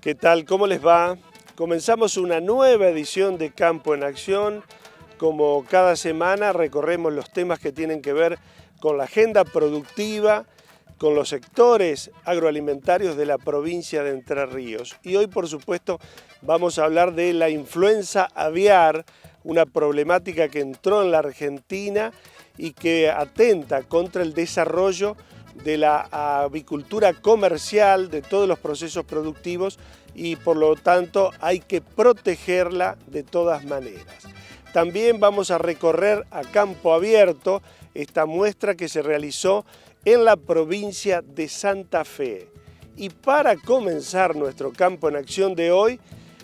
¿Qué tal? ¿Cómo les va? Comenzamos una nueva edición de Campo en Acción. Como cada semana recorremos los temas que tienen que ver con la agenda productiva, con los sectores agroalimentarios de la provincia de Entre Ríos. Y hoy, por supuesto, vamos a hablar de la influenza aviar, una problemática que entró en la Argentina y que atenta contra el desarrollo de la avicultura comercial, de todos los procesos productivos, y por lo tanto hay que protegerla de todas maneras. También vamos a recorrer a campo abierto esta muestra que se realizó en la provincia de Santa Fe. Y para comenzar nuestro campo en acción de hoy,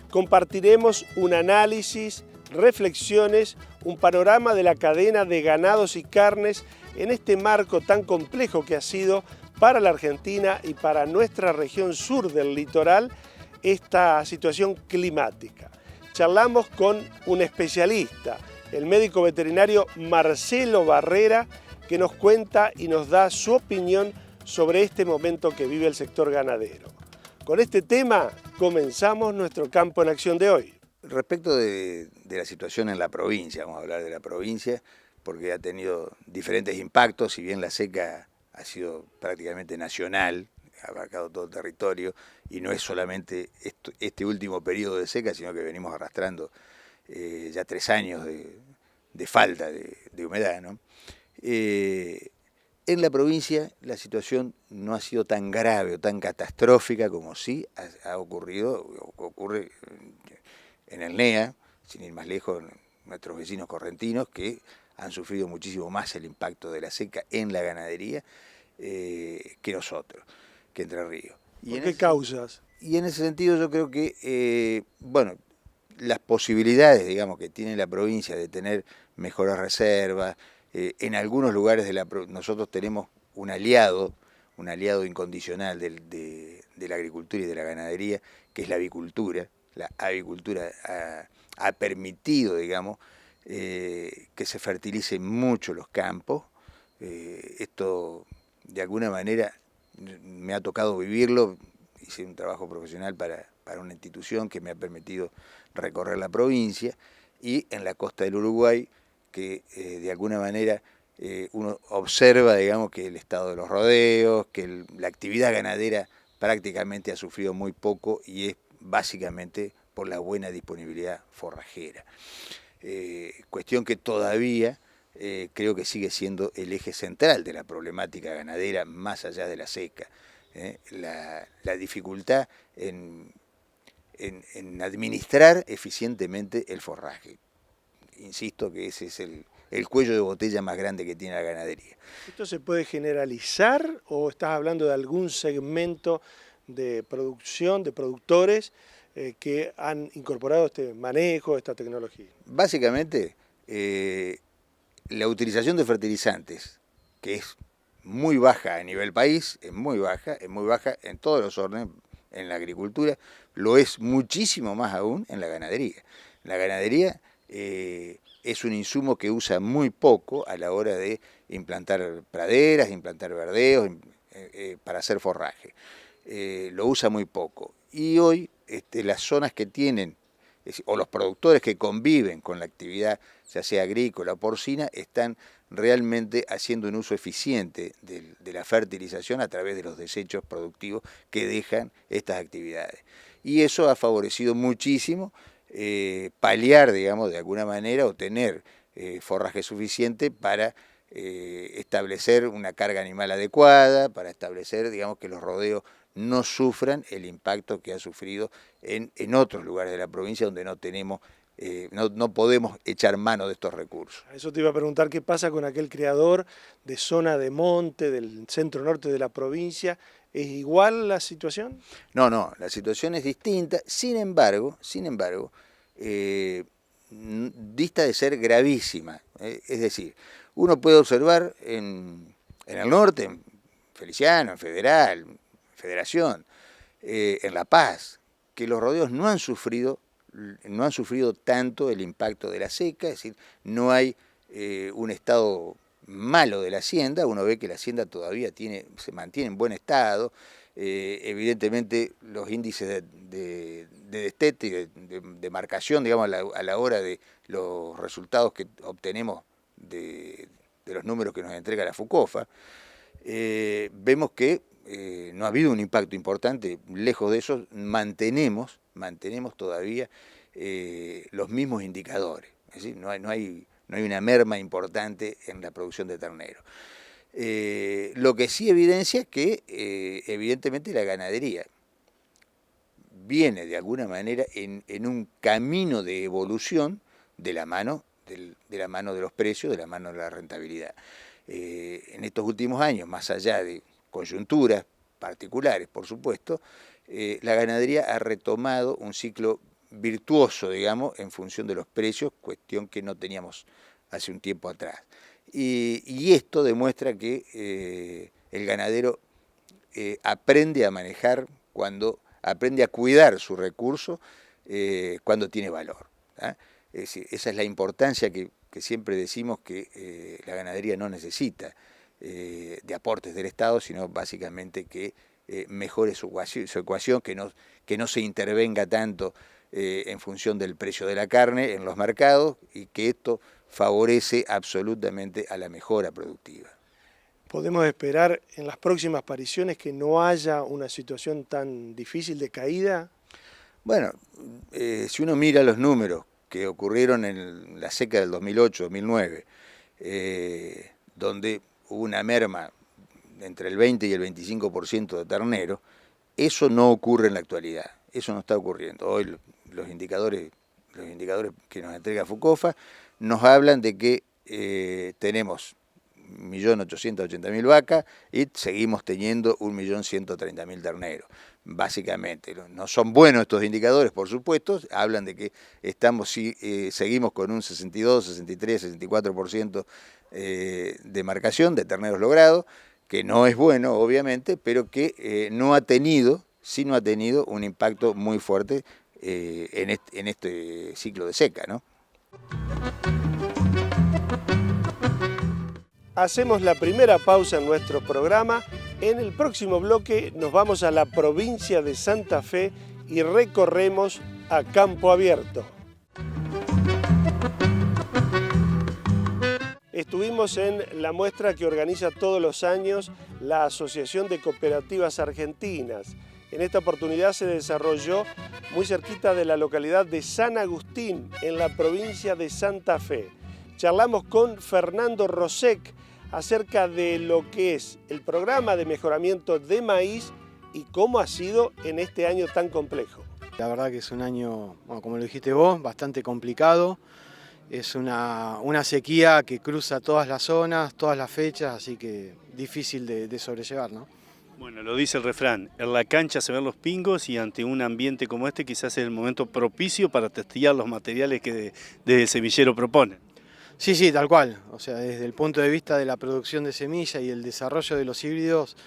compartiremos un análisis, reflexiones, un panorama de la cadena de ganados y carnes en este marco tan complejo que ha sido para la Argentina y para nuestra región sur del litoral esta situación climática. Charlamos con un especialista, el médico veterinario Marcelo Barrera, que nos cuenta y nos da su opinión sobre este momento que vive el sector ganadero. Con este tema comenzamos nuestro campo en acción de hoy. Respecto de la situación en la provincia, vamos a hablar de la provincia, porque ha tenido diferentes impactos, si bien la seca ha sido prácticamente nacional, ha abarcado todo el territorio, y no es solamente este último periodo de seca, sino que venimos arrastrando ya 3 años de falta de humedad, ¿no? En la provincia la situación no ha sido tan grave o tan catastrófica como sí ha ocurrido, ocurre en el NEA, sin ir más lejos, nuestros vecinos correntinos, que han sufrido muchísimo más el impacto de la seca en la ganadería que nosotros, que Entre Ríos. ¿Por qué causas? Y en ese sentido yo creo que, bueno, las posibilidades, digamos, que tiene la provincia de tener mejores reservas, en algunos lugares nosotros tenemos un aliado incondicional de la agricultura y de la ganadería, que es la avicultura. La avicultura ha permitido, digamos, que se fertilicen mucho los campos. Esto, de alguna manera, me ha tocado vivirlo. Hice un trabajo profesional para una institución que me ha permitido recorrer la provincia, y en la costa del Uruguay, que de alguna manera uno observa, digamos, que el estado de los rodeos, que la actividad ganadera prácticamente ha sufrido muy poco, y es básicamente por la buena disponibilidad forrajera. Cuestión que todavía creo que sigue siendo el eje central de la problemática ganadera, más allá de la seca. La dificultad en administrar eficientemente el forraje. Insisto que ese es el cuello de botella más grande que tiene la ganadería. ¿Esto se puede generalizar o estás hablando de algún segmento de producción, de productores que han incorporado este manejo, esta tecnología? Básicamente, la utilización de fertilizantes, que es muy baja a nivel país, es muy baja en todos los órdenes, en la agricultura, lo es muchísimo más aún en la ganadería. La ganadería es un insumo que usa muy poco a la hora de implantar praderas, implantar verdeos, para hacer forraje. Lo usa muy poco. Y hoy las zonas que tienen, o los productores que conviven con la actividad, ya sea agrícola o porcina, están realmente haciendo un uso eficiente de la fertilización a través de los desechos productivos que dejan estas actividades. Y eso ha favorecido muchísimo paliar, digamos, de alguna manera, o tener forraje suficiente para establecer una carga animal adecuada, para establecer, digamos, que los rodeos no sufran el impacto que ha sufrido en otros lugares de la provincia donde no tenemos, no podemos echar mano de estos recursos. A eso te iba a preguntar qué pasa con aquel criador de zona de monte, del centro norte de la provincia. ¿Es igual la situación? No, la situación es distinta. Sin embargo, dista de ser gravísima. Es decir, uno puede observar en el norte, en Feliciano, en Federal, Federación, en La Paz, que los rodeos no han sufrido tanto el impacto de la seca, es decir, no hay un estado malo de la hacienda, uno ve que la hacienda todavía se mantiene en buen estado. Evidentemente los índices de destete y de marcación, digamos, a la hora de los resultados que obtenemos de los números que nos entrega la FUCOFA, vemos que no ha habido un impacto importante. Lejos de eso, mantenemos todavía los mismos indicadores. Es decir, no hay una merma importante en la producción de ternero. Lo que sí evidencia es que evidentemente la ganadería viene de alguna manera en un camino de evolución de la mano de los precios, de la mano de la rentabilidad. En estos últimos años, más allá de coyunturas particulares, por supuesto, la ganadería ha retomado un ciclo virtuoso, digamos, en función de los precios, cuestión que no teníamos hace un tiempo atrás. Y esto demuestra que el ganadero aprende a manejar, aprende a cuidar su recurso cuando tiene valor. Es decir, esa es la importancia que siempre decimos que la ganadería no necesita de aportes del Estado, sino básicamente que mejore su ecuación, que no se intervenga tanto en función del precio de la carne en los mercados, y que esto favorece absolutamente a la mejora productiva. ¿Podemos esperar en las próximas pariciones que no haya una situación tan difícil de caída? Bueno, si uno mira los números que ocurrieron en la seca del 2008-2009, donde hubo una merma entre el 20 y el 25% de ternero, eso no ocurre en la actualidad, eso no está ocurriendo. Hoy los indicadores que nos entrega FUCOFA nos hablan de que tenemos 1.880.000 vacas y seguimos teniendo 1.130.000 terneros. Básicamente, no son buenos estos indicadores, por supuesto, hablan de que seguimos con un 62, 63, 64% de marcación de terneros logrados, que no es bueno, obviamente, pero que sí no ha tenido un impacto muy fuerte en este ciclo de seca, ¿no? Hacemos la primera pausa en nuestro programa. En el próximo bloque nos vamos a la provincia de Santa Fe y recorremos a Campo Abierto. Estuvimos en la muestra que organiza todos los años la Asociación de Cooperativas Argentinas. En esta oportunidad se desarrolló muy cerquita de la localidad de San Agustín, en la provincia de Santa Fe. Charlamos con Fernando Rosek acerca de lo que es el programa de mejoramiento de maíz y cómo ha sido en este año tan complejo. La verdad que es un año, bueno, como lo dijiste vos, bastante complicado. Es una sequía que cruza todas las zonas, todas las fechas, así que difícil de sobrellevar, ¿no? Bueno, lo dice el refrán, en la cancha se ven los pingos y ante un ambiente como este quizás es el momento propicio para testear los materiales que desde el semillero proponen. Sí, tal cual. O sea, desde el punto de vista de la producción de semilla y el desarrollo de los híbridos,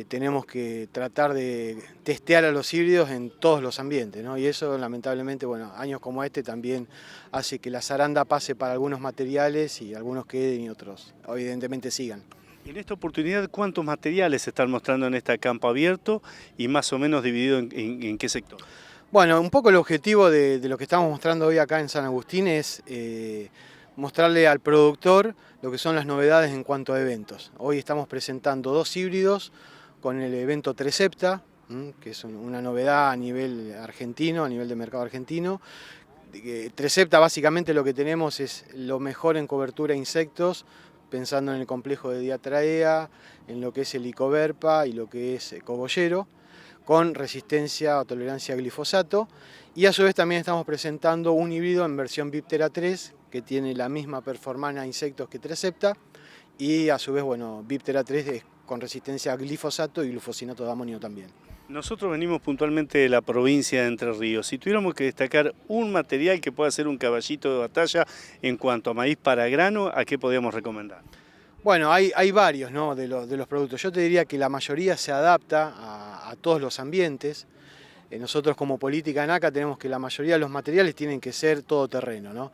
tenemos que tratar de testear a los híbridos en todos los ambientes, ¿no? Y eso, lamentablemente, bueno, años como este también hace que la zaranda pase para algunos materiales y algunos queden y otros, evidentemente, sigan. En esta oportunidad, ¿cuántos materiales se están mostrando en este campo abierto y más o menos dividido en qué sector? Bueno, un poco el objetivo de lo que estamos mostrando hoy acá en San Agustín es mostrarle al productor lo que son las novedades en cuanto a eventos. Hoy estamos presentando 2 híbridos con el evento Trecepta, que es una novedad a nivel argentino, a nivel de mercado argentino. Trecepta básicamente lo que tenemos es lo mejor en cobertura a insectos, pensando en el complejo de Diatraea, en lo que es el Icoverpa y lo que es cogollero, con resistencia o tolerancia a glifosato. Y a su vez también estamos presentando un híbrido en versión Viptera 3, que tiene la misma performance a insectos que Trecepta, y a su vez, bueno, Viptera 3 es con resistencia a glifosato y glufosinato de amonio también. Nosotros venimos puntualmente de la provincia de Entre Ríos. Si tuviéramos que destacar un material que pueda ser un caballito de batalla en cuanto a maíz para grano, ¿a qué podríamos recomendar? Bueno, hay varios, ¿no?, de los productos. Yo te diría que la mayoría se adapta a todos los ambientes. Nosotros como política en ACA tenemos que la mayoría de los materiales tienen que ser todoterreno, ¿no?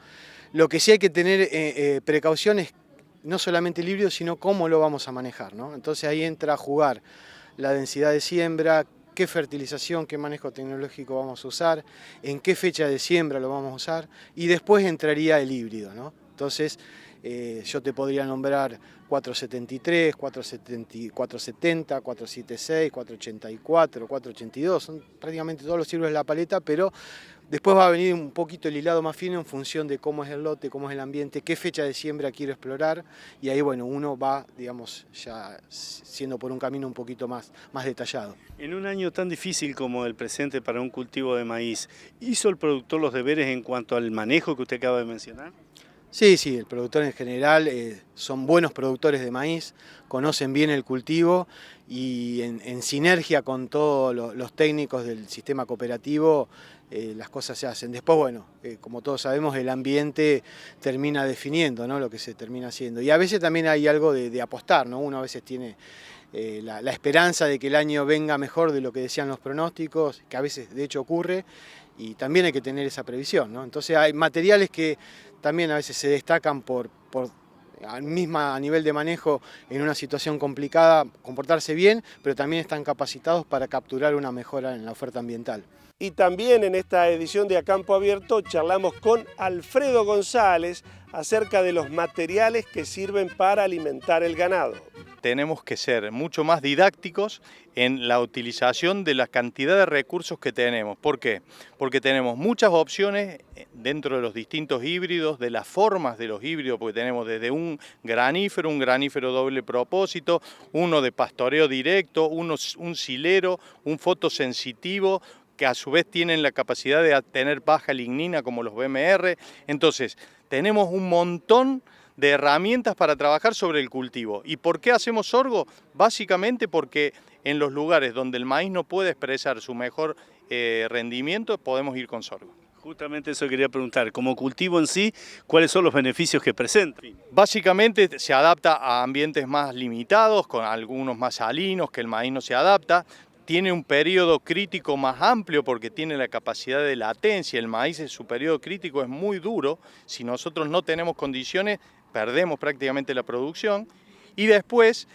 Lo que sí hay que tener precaución es no solamente el híbrido, sino cómo lo vamos a manejar, ¿no? Entonces ahí entra a jugar la densidad de siembra, qué fertilización, qué manejo tecnológico vamos a usar, en qué fecha de siembra lo vamos a usar, y después entraría el híbrido, ¿no? Entonces yo te podría nombrar 473, 470, 476, 484, 482, son prácticamente todos los híbridos de la paleta, pero después va a venir un poquito el hilado más fino en función de cómo es el lote, cómo es el ambiente, qué fecha de siembra quiero explorar, y ahí bueno, uno va, digamos, ya siendo por un camino un poquito más detallado. En un año tan difícil como el presente para un cultivo de maíz, ¿hizo el productor los deberes en cuanto al manejo que usted acaba de mencionar? Sí, el productor en general son buenos productores de maíz, conocen bien el cultivo y en sinergia con todos los técnicos del sistema cooperativo las cosas se hacen. Después, bueno, como todos sabemos, el ambiente termina definiendo, ¿no?, lo que se termina haciendo. Y a veces también hay algo de apostar, ¿no? Uno a veces tiene la esperanza de que el año venga mejor de lo que decían los pronósticos, que a veces de hecho ocurre, y también hay que tener esa previsión, ¿no? Entonces hay materiales que también a veces se destacan por a nivel de manejo en una situación complicada, comportarse bien, pero también están capacitados para capturar una mejora en la oferta ambiental. Y también en esta edición de A Campo Abierto charlamos con Alfredo González acerca de los materiales que sirven para alimentar el ganado. Tenemos que ser mucho más didácticos en la utilización de la cantidad de recursos que tenemos. ¿Por qué? Porque tenemos muchas opciones dentro de los distintos híbridos, de las formas de los híbridos, porque tenemos desde un granífero doble propósito, uno de pastoreo directo, un silero, un fotosensitivo, que a su vez tienen la capacidad de tener baja lignina como los BMR. Entonces, tenemos un montón de herramientas para trabajar sobre el cultivo. ¿Y por qué hacemos sorgo? Básicamente porque en los lugares donde el maíz no puede expresar su mejor rendimiento, podemos ir con sorgo. Justamente eso quería preguntar, como cultivo en sí, ¿cuáles son los beneficios que presenta? Básicamente se adapta a ambientes más limitados, con algunos más salinos, que el maíz no se adapta. Tiene un periodo crítico más amplio porque tiene la capacidad de latencia. El maíz en su periodo crítico es muy duro. Si nosotros no tenemos condiciones, perdemos prácticamente la producción. Y después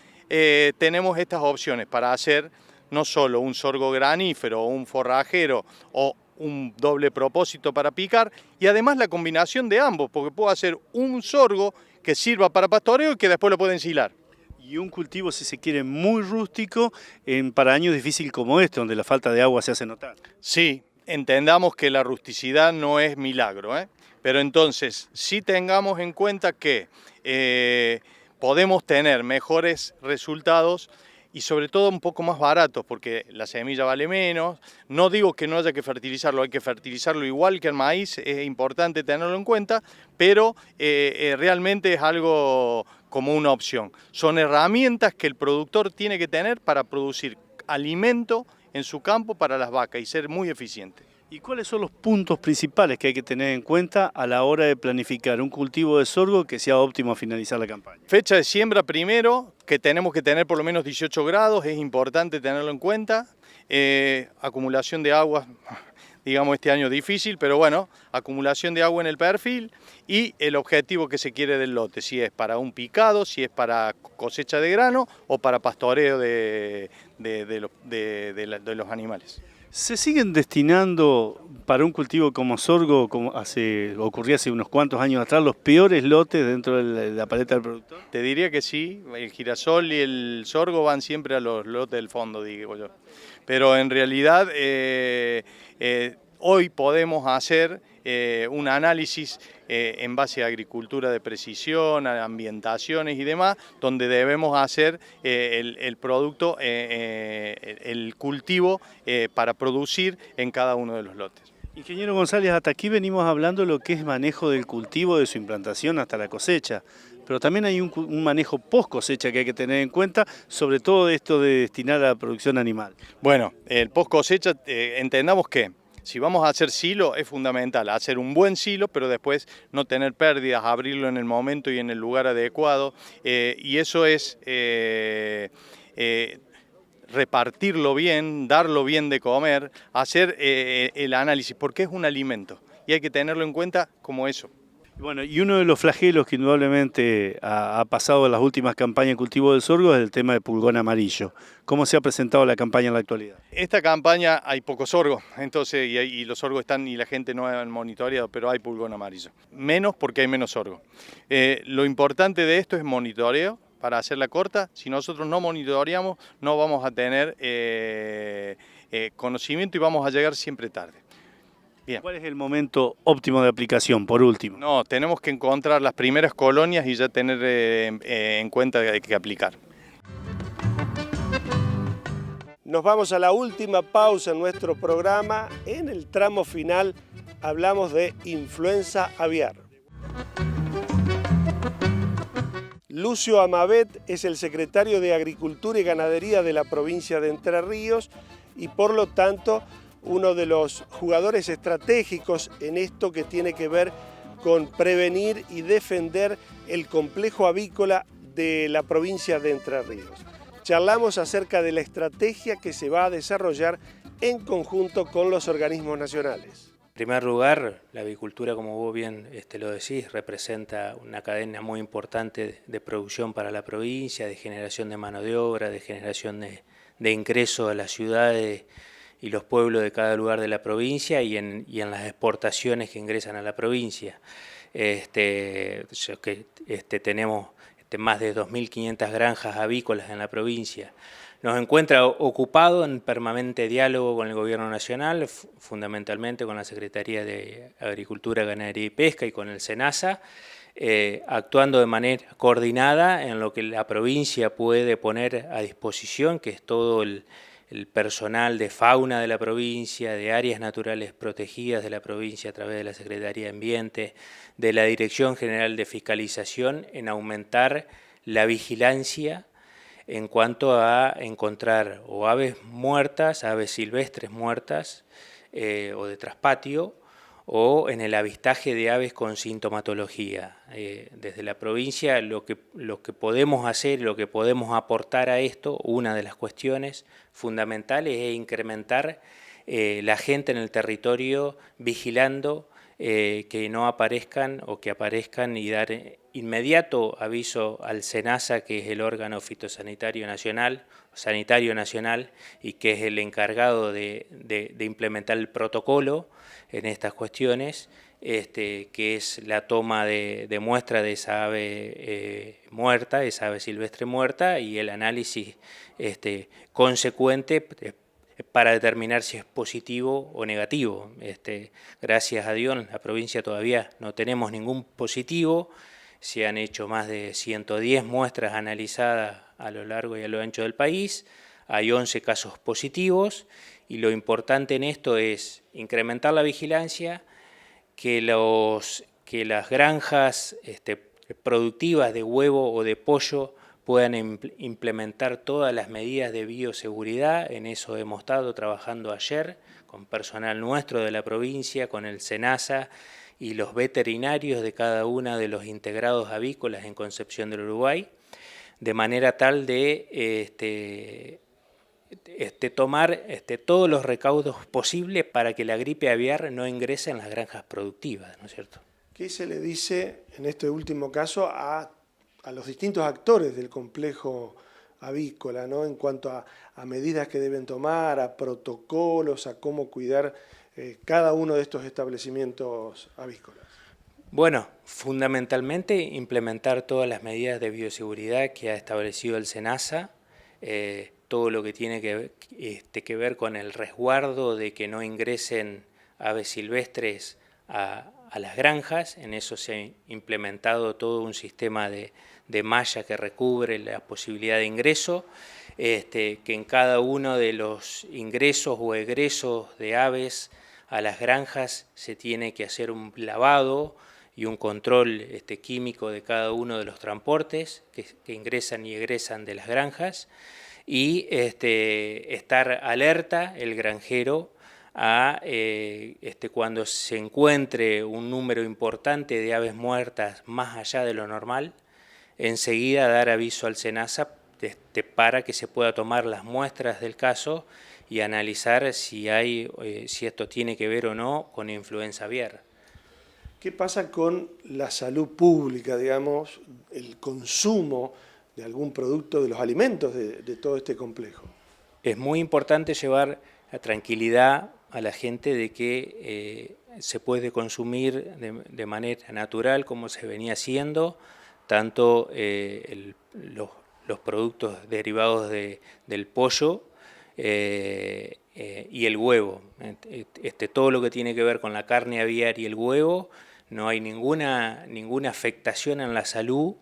tenemos estas opciones para hacer no solo un sorgo granífero o un forrajero o un doble propósito para picar, y además la combinación de ambos, porque puedo hacer un sorgo que sirva para pastoreo y que después lo puedo ensilar. Y un cultivo, si se quiere, muy rústico para años difíciles como este, donde la falta de agua se hace notar. Sí, entendamos que la rusticidad no es milagro, pero entonces sí tengamos en cuenta que podemos tener mejores resultados y sobre todo un poco más baratos, porque la semilla vale menos. No digo que no haya que fertilizarlo, hay que fertilizarlo igual que el maíz, es importante tenerlo en cuenta, pero realmente es algo como una opción. Son herramientas que el productor tiene que tener para producir alimento en su campo para las vacas y ser muy eficiente. ¿Y cuáles son los puntos principales que hay que tener en cuenta a la hora de planificar un cultivo de sorgo que sea óptimo a finalizar la campaña? Fecha de siembra primero, que tenemos que tener por lo menos 18 grados, es importante tenerlo en cuenta. Acumulación de agua, digamos este año difícil, pero bueno, acumulación de agua en el perfil y el objetivo que se quiere del lote, si es para un picado, si es para cosecha de grano o para pastoreo de los animales. ¿Se siguen destinando para un cultivo como sorgo, como ocurría hace unos cuantos años atrás, los peores lotes dentro de la paleta del productor? Te diría que sí, el girasol y el sorgo van siempre a los lotes del fondo, digo yo. Pero en realidad hoy podemos hacer un análisis en base a agricultura de precisión, a ambientaciones y demás, donde debemos hacer el producto, el cultivo para producir en cada uno de los lotes. Ingeniero González, hasta aquí venimos hablando de lo que es manejo del cultivo, de su implantación hasta la cosecha, pero también hay un manejo post cosecha que hay que tener en cuenta, sobre todo esto de destinar a la producción animal. Bueno, el post cosecha, entendamos que si vamos a hacer silo es fundamental, hacer un buen silo, pero después no tener pérdidas, abrirlo en el momento y en el lugar adecuado, y eso es repartirlo bien, darlo bien de comer, hacer el análisis, porque es un alimento y hay que tenerlo en cuenta como eso. Bueno, y uno de los flagelos que indudablemente ha pasado en las últimas campañas de cultivo del sorgo es el tema de pulgón amarillo. ¿Cómo se ha presentado la campaña en la actualidad? Esta campaña hay poco sorgo, entonces, y los sorgos están y la gente no ha monitoreado, pero hay pulgón amarillo. Menos porque hay menos sorgo. Lo importante de esto es monitoreo para hacerla corta. Si nosotros no monitoreamos, no vamos a tener conocimiento y vamos a llegar siempre tarde. Bien. ¿Cuál es el momento óptimo de aplicación, por último? No, tenemos que encontrar las primeras colonias y ya tener en cuenta que hay que aplicar. Nos vamos a la última pausa en nuestro programa. En el tramo final hablamos de influenza aviar. Lucio Amabet es el secretario de Agricultura y Ganadería de la provincia de Entre Ríos y por lo tanto uno de los jugadores estratégicos en esto que tiene que ver con prevenir y defender el complejo avícola de la provincia de Entre Ríos. Charlamos acerca de la estrategia que se va a desarrollar en conjunto con los organismos nacionales. En primer lugar, la avicultura, como vos bien lo decís, representa una cadena muy importante de producción para la provincia, de generación de mano de obra, de generación de ingresos a las ciudades y los pueblos de cada lugar de la provincia y en las exportaciones que ingresan a la provincia. Tenemos más de 2.500 granjas avícolas en la provincia. Nos encuentra ocupado en permanente diálogo con el Gobierno Nacional, fundamentalmente con la Secretaría de Agricultura, Ganadería y Pesca y con el SENASA, actuando de manera coordinada en lo que la provincia puede poner a disposición, que es todo el personal de fauna de la provincia, de áreas naturales protegidas de la provincia a través de la Secretaría de Ambiente, de la Dirección General de Fiscalización, en aumentar la vigilancia en cuanto a encontrar o aves muertas, aves silvestres muertas o de traspatio, o en el avistaje de aves con sintomatología. Desde la provincia lo que podemos hacer, lo que podemos aportar a esto, una de las cuestiones fundamentales es incrementar la gente en el territorio vigilando que no aparezcan o que aparezcan y dar inmediato aviso al SENASA, que es el órgano fitosanitario nacional, y que es el encargado de implementar el protocolo en estas cuestiones, que es la toma de muestra de esa ave muerta, esa ave silvestre muerta, y el análisis consecuente para determinar si es positivo o negativo. Gracias a Dios en la provincia todavía no tenemos ningún positivo. Se han hecho más de 110 muestras analizadas a lo largo y a lo ancho del país. Hay 11 casos positivos y lo importante en esto es incrementar la vigilancia, que las granjas productivas de huevo o de pollo puedan implementar todas las medidas de bioseguridad. En eso hemos estado trabajando ayer con personal nuestro de la provincia, con el SENASA y los veterinarios de cada uno de los integrados avícolas en Concepción del Uruguay, de manera tal de tomar todos los recaudos posibles para que la gripe aviar no ingrese en las granjas productivas, ¿no es cierto? ¿Qué se le dice en este último caso a los distintos actores del complejo avícola, ¿no? En cuanto a medidas que deben tomar, a protocolos, a cómo cuidar cada uno de estos establecimientos avícolas? Bueno, fundamentalmente implementar todas las medidas de bioseguridad que ha establecido el SENASA, todo lo que tiene que ver con el resguardo de que no ingresen aves silvestres a las granjas. En eso se ha implementado todo un sistema de malla que recubre la posibilidad de ingreso, que en cada uno de los ingresos o egresos de aves a las granjas se tiene que hacer un lavado y un control químico de cada uno de los transportes que ingresan y egresan de las granjas, y estar alerta el granjero a cuando se encuentre un número importante de aves muertas más allá de lo normal, enseguida dar aviso al SENASA para que se pueda tomar las muestras del caso y analizar si esto tiene que ver o no con influenza aviar. ¿Qué pasa con la salud pública, digamos, el consumo de algún producto, de los alimentos de todo este complejo? Es muy importante llevar la tranquilidad a la gente de que se puede consumir de manera natural como se venía haciendo, tanto los productos derivados del pollo y el huevo. Todo lo que tiene que ver con la carne aviar y el huevo, no hay ninguna afectación en la salud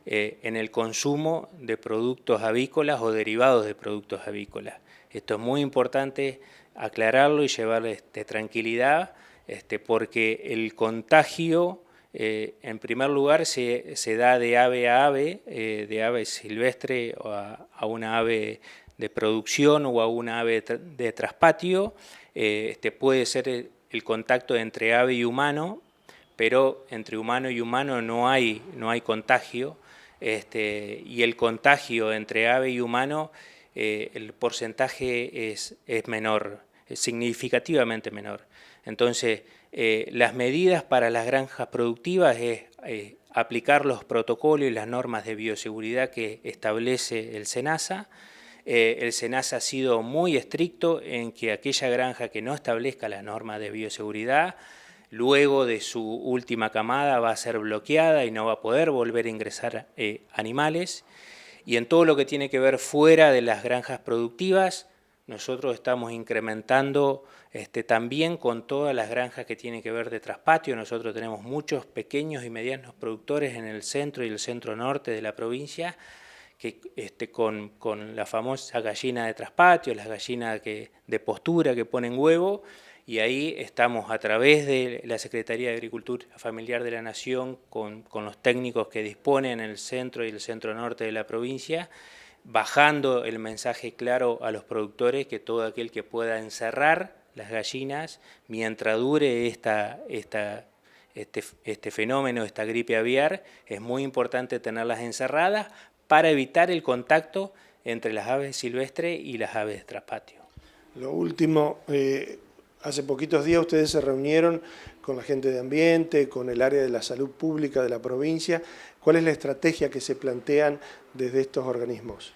en el consumo de productos avícolas o derivados de productos avícolas. Esto es muy importante aclararlo y llevarle tranquilidad, porque el contagio, en primer lugar, se da de ave a ave, de ave silvestre a una ave de producción o a una ave de traspatio. Puede ser el contacto entre ave y humano, pero entre humano y humano no hay contagio, y el contagio entre ave y humano, el porcentaje es menor, es significativamente menor. Entonces, las medidas para las granjas productivas es aplicar los protocolos y las normas de bioseguridad que establece el SENASA. El SENASA ha sido muy estricto en que aquella granja que no establezca las normas de bioseguridad, luego de su última camada va a ser bloqueada y no va a poder volver a ingresar animales. Y en todo lo que tiene que ver fuera de las granjas productivas, nosotros estamos incrementando también con todas las granjas que tienen que ver de traspatio. Nosotros tenemos muchos pequeños y medianos productores en el centro y el centro norte de la provincia, que con la famosa gallina de traspatio, las gallinas de postura que ponen huevo, y ahí estamos a través de la Secretaría de Agricultura Familiar de la Nación, con los técnicos que disponen en el centro y el centro norte de la provincia, bajando el mensaje claro a los productores que todo aquel que pueda encerrar las gallinas mientras dure este fenómeno, esta gripe aviar, es muy importante tenerlas encerradas para evitar el contacto entre las aves silvestres y las aves de traspatio. Lo último, hace poquitos días ustedes se reunieron con la gente de ambiente, con el área de la salud pública de la provincia. ¿Cuál es la estrategia que se plantean desde estos organismos?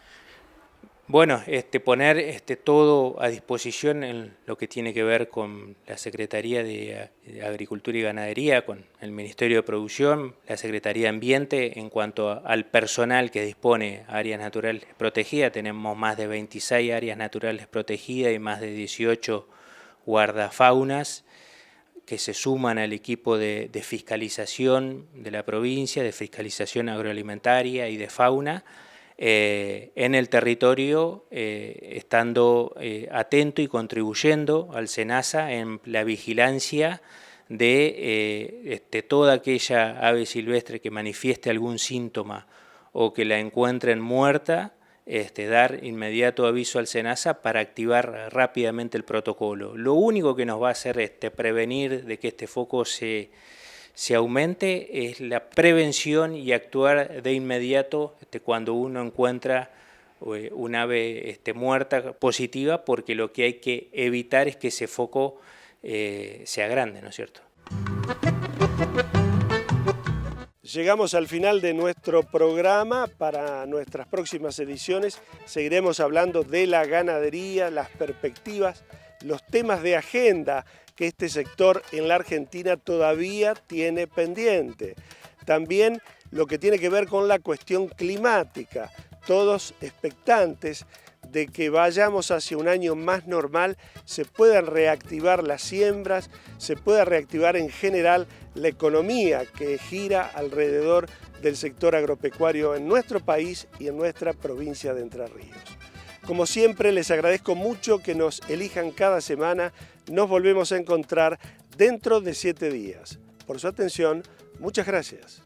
Bueno, poner todo a disposición en lo que tiene que ver con la Secretaría de Agricultura y Ganadería, con el Ministerio de Producción, la Secretaría de Ambiente. En cuanto al personal que dispone áreas naturales protegidas, tenemos más de 26 áreas naturales protegidas y más de 18 guardafaunas que se suman al equipo de fiscalización de la provincia, de fiscalización agroalimentaria y de fauna, en el territorio, estando atento y contribuyendo al SENASA en la vigilancia de toda aquella ave silvestre que manifieste algún síntoma o que la encuentren muerta, dar inmediato aviso al SENASA para activar rápidamente el protocolo. Lo único que nos va a hacer prevenir de que este foco se aumente es la prevención y actuar de inmediato cuando uno encuentra un ave muerta positiva, porque lo que hay que evitar es que ese foco sea grande, ¿no es cierto? Llegamos al final de nuestro programa. Para nuestras próximas ediciones seguiremos hablando de la ganadería, las perspectivas, los temas de agenda que este sector en la Argentina todavía tiene pendiente. También lo que tiene que ver con la cuestión climática, todos expectantes de que vayamos hacia un año más normal, se puedan reactivar las siembras, se pueda reactivar en general la economía que gira alrededor del sector agropecuario en nuestro país y en nuestra provincia de Entre Ríos. Como siempre, les agradezco mucho que nos elijan cada semana. Nos volvemos a encontrar dentro de 7 días. Por su atención, muchas gracias.